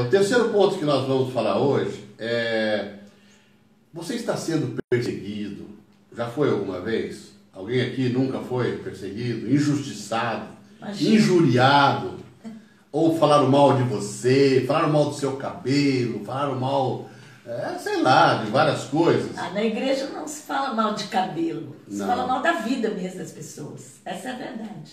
O terceiro ponto que nós vamos falar hoje é: você está sendo perseguido? Já foi alguma vez? Alguém aqui nunca foi perseguido, injustiçado, injuriado? Ou falaram mal de você, falaram mal do seu cabelo, falaram mal, sei lá, de várias coisas? Na igreja não se fala mal de cabelo, se Não. fala mal da vida mesmo das pessoas. Essa é a verdade.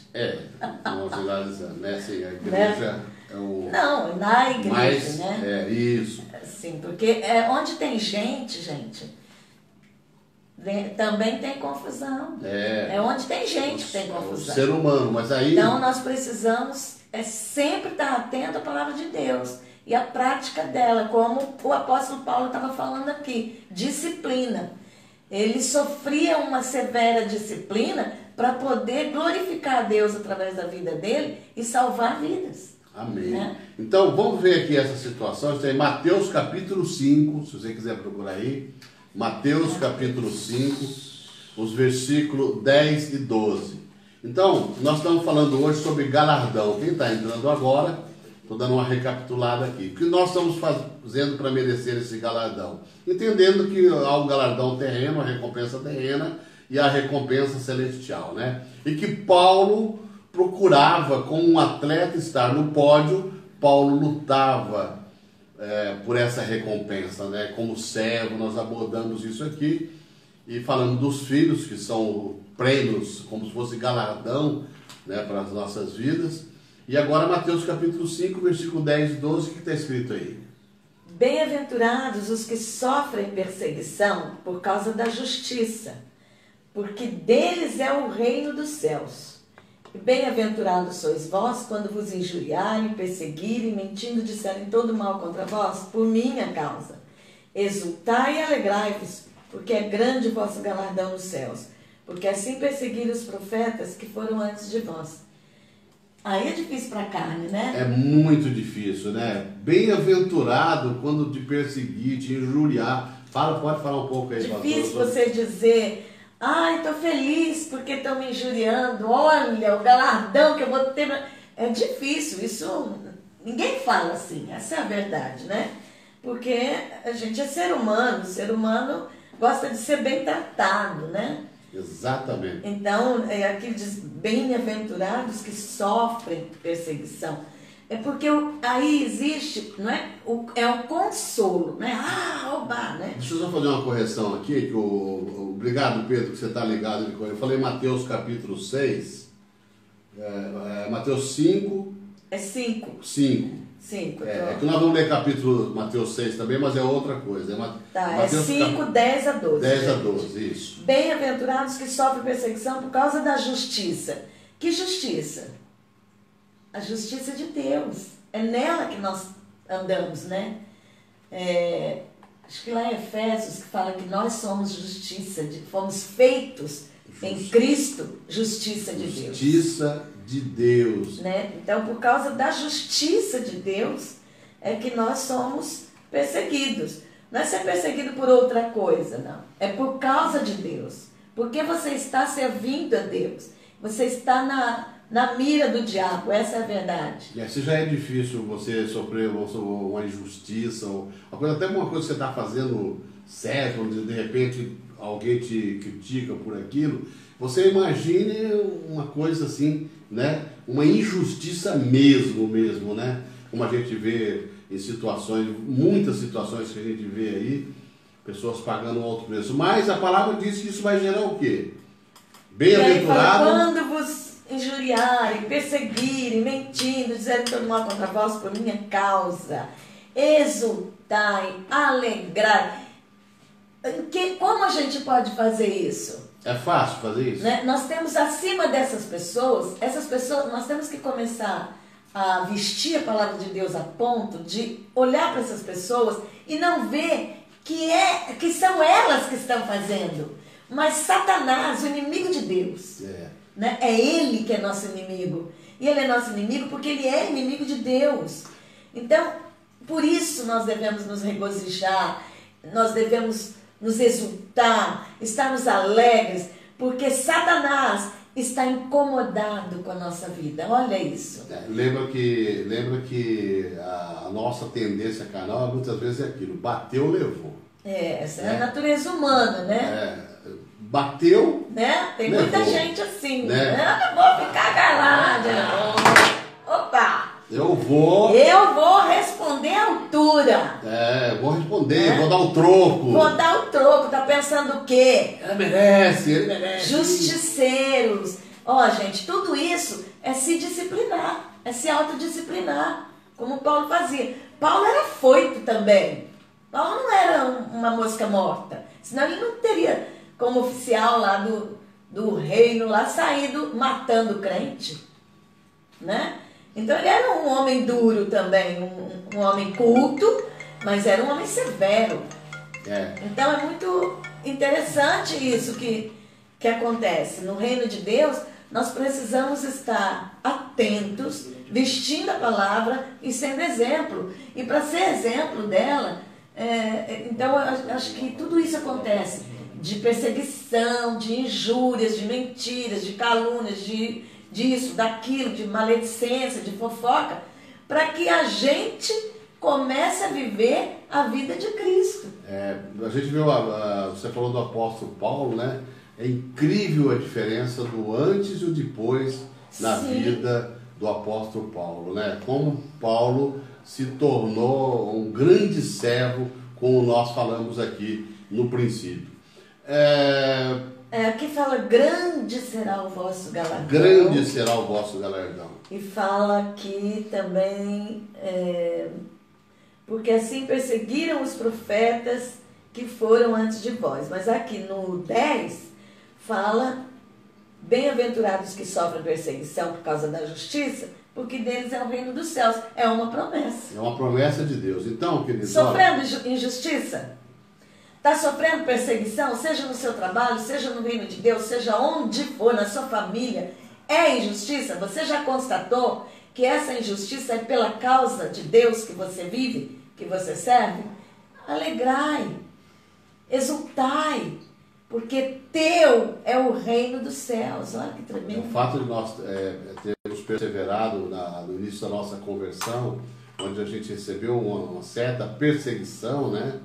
Nós generalizando, né? Assim, a igreja é o... Não, na igreja, Mas, né? Isso. Sim, porque onde tem gente, também tem confusão. Onde tem gente que tem confusão. O ser humano, mas aí... Então nós precisamos sempre estar atento à palavra de Deus e à prática dela, como o apóstolo Paulo estava falando aqui, disciplina. Ele sofria uma severa disciplina para poder glorificar a Deus através da vida dele e salvar vidas. Amém. Então, vamos ver aqui essa situação. Isso aí, Mateus capítulo 5, se você quiser procurar aí. Mateus capítulo 5, os versículos 10 e 12. Então, nós estamos falando hoje sobre galardão. Quem está entrando agora, estou dando uma recapitulada aqui. O que nós estamos fazendo para merecer esse galardão? Entendendo que há um galardão terreno, a recompensa terrena e a recompensa celestial, né? E que Paulo procurava, como um atleta, estar no pódio. Paulo lutava por essa recompensa, né? Como servo, nós abordamos isso aqui. E falando dos filhos, que são prêmios, como se fosse galardão, né, para as nossas vidas. E agora Mateus capítulo 5, versículo 10 e 12, o que está escrito aí? Bem-aventurados os que sofrem perseguição por causa da justiça, porque deles é o reino dos céus. E bem-aventurados sois vós quando vos injuriarem, perseguirem, mentindo, disserem todo mal contra vós, por minha causa. Exultai e alegrai-vos, porque é grande o vosso galardão nos céus. Porque assim perseguiram os profetas que foram antes de vós. Aí é difícil para a carne, né? É muito difícil, né? Bem-aventurado quando te perseguir, te injuriar. Pode falar um pouco aí, Difícil pastor. você dizer, ai, estou feliz porque estão me injuriando, olha o galardão que eu vou ter. É difícil, isso ninguém fala assim, essa é a verdade, né? Porque a gente é ser humano, o ser humano gosta de ser bem tratado, né? Exatamente. Então, aqui diz, bem-aventurados que sofrem perseguição. É porque aí existe, não é? É um consolo, né? Oba, né? Deixa eu só fazer uma correção aqui, que obrigado, Pedro, que você está ligado. Eu falei Mateus capítulo 6, Mateus 5. É 5. 5. 5. É que nós vamos ler capítulo Mateus 6 também, mas é outra coisa. É 5, 10 a 12. 10 a 12, isso. Bem-aventurados que sofrem perseguição por causa da justiça. Que justiça? A justiça de Deus. É nela que nós andamos, né? Acho que lá em Efésios que fala que nós somos justiça, fomos feitos em Cristo, justiça de Deus. Justiça de Deus. Né? Então, por causa da justiça de Deus, é que nós somos perseguidos. Não é ser perseguido por outra coisa, não. É por causa de Deus. Porque você está servindo a Deus. Você está na mira do diabo, essa é a verdade. Se já é difícil você sofrer uma injustiça, até uma coisa que você está fazendo certo, onde de repente alguém te critica por aquilo, você imagine uma coisa assim, né? Uma injustiça mesmo, né? Como a gente vê em situações, muitas situações que a gente vê aí, pessoas pagando um alto preço. Mas a palavra diz que isso vai gerar o quê? Bem-aventurado. Quando vos injuriarem, perseguirem, mentindo, dizendo todo mal contra vós por minha causa, exultai, alegrai. Como a gente pode fazer isso? É fácil fazer isso? Né? Nós temos acima dessas pessoas, nós temos que começar a vestir a palavra de Deus a ponto de olhar para essas pessoas e não ver que são elas que estão fazendo, mas Satanás, o inimigo de Deus. Né? É ele que é nosso inimigo. E ele é nosso inimigo porque ele é inimigo de Deus. Então, por isso nós devemos nos regozijar, nós devemos nos exultar, estarmos alegres, porque Satanás está incomodado com a nossa vida. Olha isso. Lembra que a nossa tendência carnal muitas vezes é aquilo, bateu, levou. Essa é a natureza humana, né? Bateu, né? Tem levou. Muita gente assim, né? Eu não vou ficar calada, não. Opa! Eu vou responder à altura. Vou responder, vou dar um troco. Vou dar o troco, tá pensando o quê? Ele merece. Justiceiros. Gente, tudo isso é se disciplinar, é se autodisciplinar, como Paulo fazia. Paulo era foito também. Paulo não era uma mosca morta, senão ele não teria, como oficial lá do reino, lá saído matando crente, né? Então ele era um homem duro também, um homem culto, mas era um homem severo. Então é muito interessante isso que acontece. No reino de Deus, nós precisamos estar atentos, vestindo a palavra e sendo exemplo. E para ser exemplo dela, então eu acho que tudo isso acontece. De perseguição, de injúrias, de mentiras, de calúnias, disso, daquilo, de maledicência, de fofoca, para que a gente comece a viver a vida de Cristo. A gente viu, você falou do apóstolo Paulo, né? É incrível a diferença do antes e o depois na vida do apóstolo Paulo, né? Como Paulo se tornou um grande servo, como nós falamos aqui no princípio. Aqui fala, grande será o vosso galardão. Grande será o vosso galardão. E fala aqui também, porque assim perseguiram os profetas que foram antes de vós. Mas aqui no 10, fala, bem-aventurados que sofrem perseguição por causa da justiça, porque deles é o reino dos céus. É uma promessa. É uma promessa de Deus. Então, queridos, Sofrendo injustiça? Está sofrendo perseguição, seja no seu trabalho, seja no reino de Deus, seja onde for, na sua família, é injustiça? Você já constatou que essa injustiça é pela causa de Deus que você vive, que você serve? Alegrai, exultai, porque teu é o reino dos céus. Olha que tremendo. O fato de nós termos perseverado no início da nossa conversão, onde a gente recebeu uma certa perseguição, né,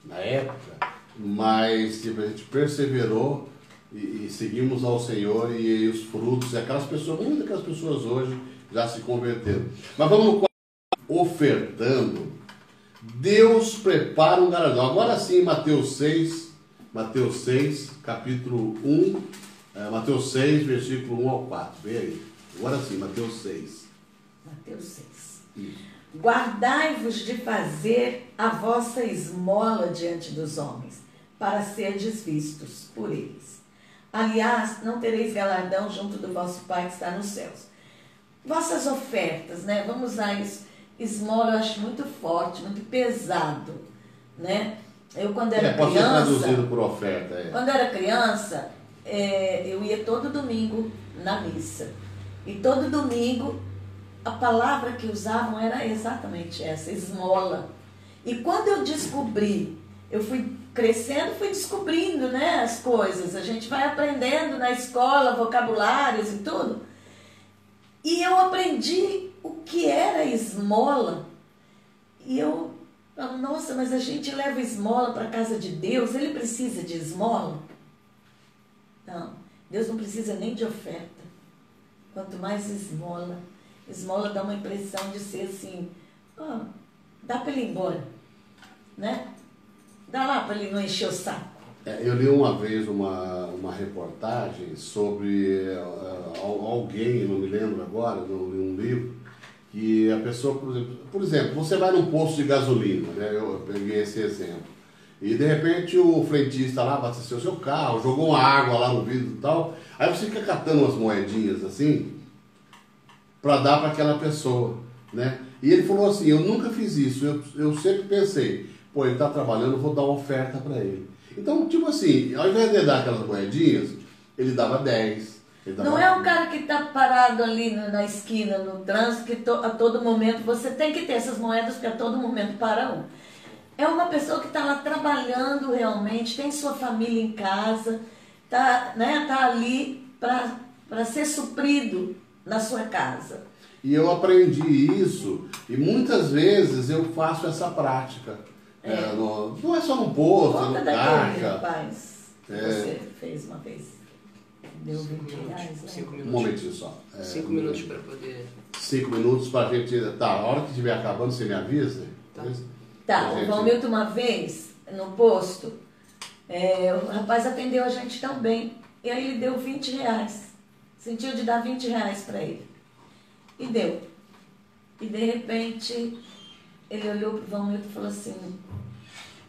na época, mas tipo, a gente perseverou e seguimos ao Senhor, e os frutos, aquelas pessoas, muitas daquelas pessoas hoje já se converteram. Mas vamos no quadro, ofertando. Deus prepara um galardão. Agora sim, Mateus 6, capítulo 1, Mateus 6, versículo 1 ao 4. Vem aí. Agora sim, Mateus 6. Mateus 6. Isso. Guardai-vos de fazer a vossa esmola diante dos homens, para serdes vistos por eles. Aliás, não tereis galardão junto do vosso Pai que está nos céus. Vossas ofertas, né? Vamos usar isso. Esmola eu acho muito forte, muito pesado, né? Eu quando era Pode ser criança... traduzido por oferta. Quando eu era criança, eu ia todo domingo na missa. E todo domingo, a palavra que usavam era exatamente essa, esmola. E quando eu descobri, eu fui crescendo, fui descobrindo, né, as coisas. A gente vai aprendendo na escola, vocabulários e tudo. E eu aprendi o que era esmola. E eu falo, nossa, mas a gente leva esmola para a casa de Deus, ele precisa de esmola? Não, Deus não precisa nem de oferta. Quanto mais esmola. Esmola dá uma impressão de ser assim, dá para ele ir embora, né? Dá lá para ele não encher o saco. Eu li uma vez uma reportagem sobre alguém, não me lembro agora, não li um livro, que a pessoa, por exemplo, você vai num posto de gasolina, né? Eu peguei esse exemplo, e de repente o frentista lá abasteceu o seu carro, jogou uma água lá no vidro e tal, aí você fica catando umas moedinhas assim, para dar para aquela pessoa, né? E ele falou assim, eu nunca fiz isso, eu sempre pensei, pô, ele está trabalhando, eu vou dar uma oferta para ele. Então, tipo assim, ao invés de dar aquelas moedinhas, ele dava 10. Não é o cara que está parado ali na esquina, no trânsito, que a todo momento você tem que ter essas moedas, porque a todo momento para um. É uma pessoa que está lá trabalhando realmente, tem sua família em casa, tá ali para ser suprido na sua casa. E eu aprendi isso, e muitas vezes eu faço essa prática. Não é só no posto, Conta no daquele caixa. rapaz que você fez uma vez. Deu 20 reais, né? 5 Um minutos. momentinho só. 5 minutos para poder... 5 minutos pra gente... Tá, a hora que estiver acabando, você me avisa? Tá. Tá, A o gente- Valmilton uma vez, no posto, o rapaz atendeu a gente tão bem, e aí ele deu 20 reais. Sentiu de dar 20 reais para ele. E deu. E de repente, ele olhou para o Valmilton e falou assim,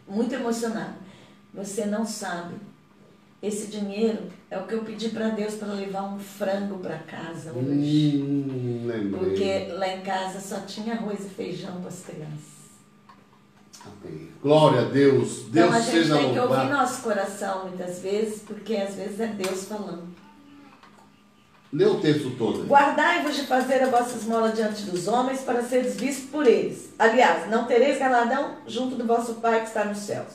muito emocionado, você não sabe, esse dinheiro é o que eu pedi para Deus para levar um frango para casa hoje. Lembrei. Porque lá em casa só tinha arroz e feijão para as crianças. Amém. Glória a Deus. Deus Então a gente seja tem que ouvir louvado. nosso coração muitas vezes, porque às vezes é Deus falando. Lê o texto todo aí. Guardai-vos de fazer a vossa esmola diante dos homens, para seres vistos por eles. Aliás, não tereis galardão junto do vosso Pai que está nos céus.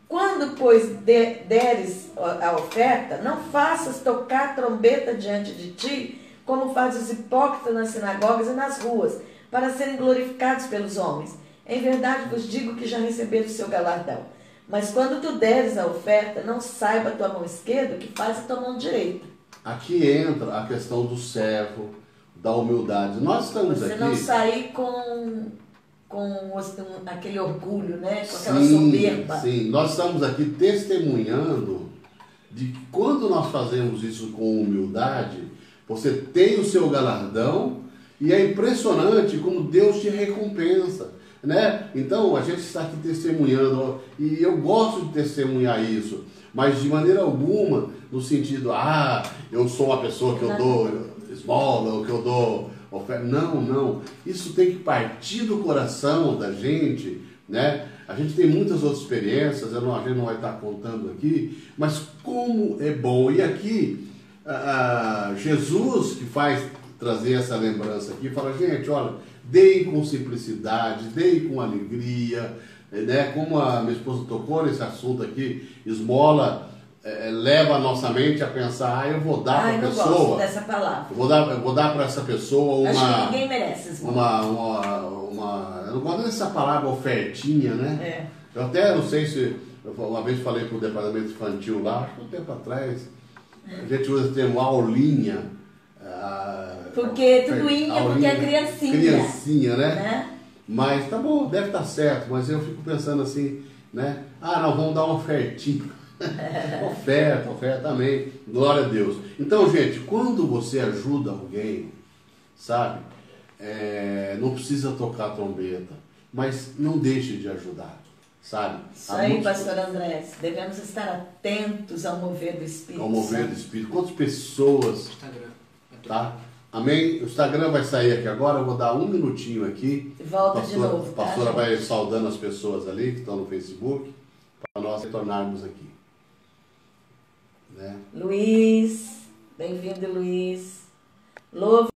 Quando, pois, deres a oferta, não faças tocar trombeta diante de ti, como fazem os hipócritas nas sinagogas e nas ruas, para serem glorificados pelos homens. Em verdade vos digo que já receberam o seu galardão. Mas quando tu deres a oferta, não saiba a tua mão esquerda o que faz a tua mão direita. Aqui entra a questão do servo, da humildade. Nós estamos Você aqui... não sair com aquele orgulho, né? Com aquela soberba. Sim, nós estamos aqui testemunhando de que quando nós fazemos isso com humildade, você tem o seu galardão e é impressionante como Deus te recompensa, né? Então a gente está aqui testemunhando e eu gosto de testemunhar isso, mas de maneira alguma no sentido, eu sou uma pessoa que eu dou esmola, ou que eu dou oferta. Não. Isso tem que partir do coração da gente, né? A gente tem muitas outras experiências, a gente não vai estar contando aqui, mas como é bom. E aqui, Jesus que faz trazer essa lembrança aqui, fala, gente, olha, deem com simplicidade, deem com alegria, né? Como a minha esposa tocou nesse assunto aqui, esmola leva a nossa mente a pensar, eu vou dar para a pessoa. Eu gosto dessa palavra. Eu vou dar para essa pessoa uma... Acho que ninguém merece esmola. Eu não gosto dessa palavra ofertinha, né? Eu até não sei se... Uma vez falei para o departamento infantil lá, acho que um tempo atrás, a gente usa o termo aulinha. Porque tudo inha, porque é criancinha. Criancinha, né? Mas tá bom, deve estar certo, mas eu fico pensando assim, né? Não, vamos dar uma ofertinha. Oferta, amém. Glória a Deus. Então, gente, quando você ajuda alguém, sabe? Não precisa tocar a trombeta, mas não deixe de ajudar, sabe? Isso aí, pastor André, devemos estar atentos ao mover do Espírito. Ao mover do Espírito. Quantas pessoas... Tá? Amém? O Instagram vai sair aqui agora, eu vou dar um minutinho aqui. Volta de novo, tá? A pastora vai saudando as pessoas ali que estão no Facebook, para nós retornarmos aqui. Né? Luiz, bem-vindo, Luiz. Louvo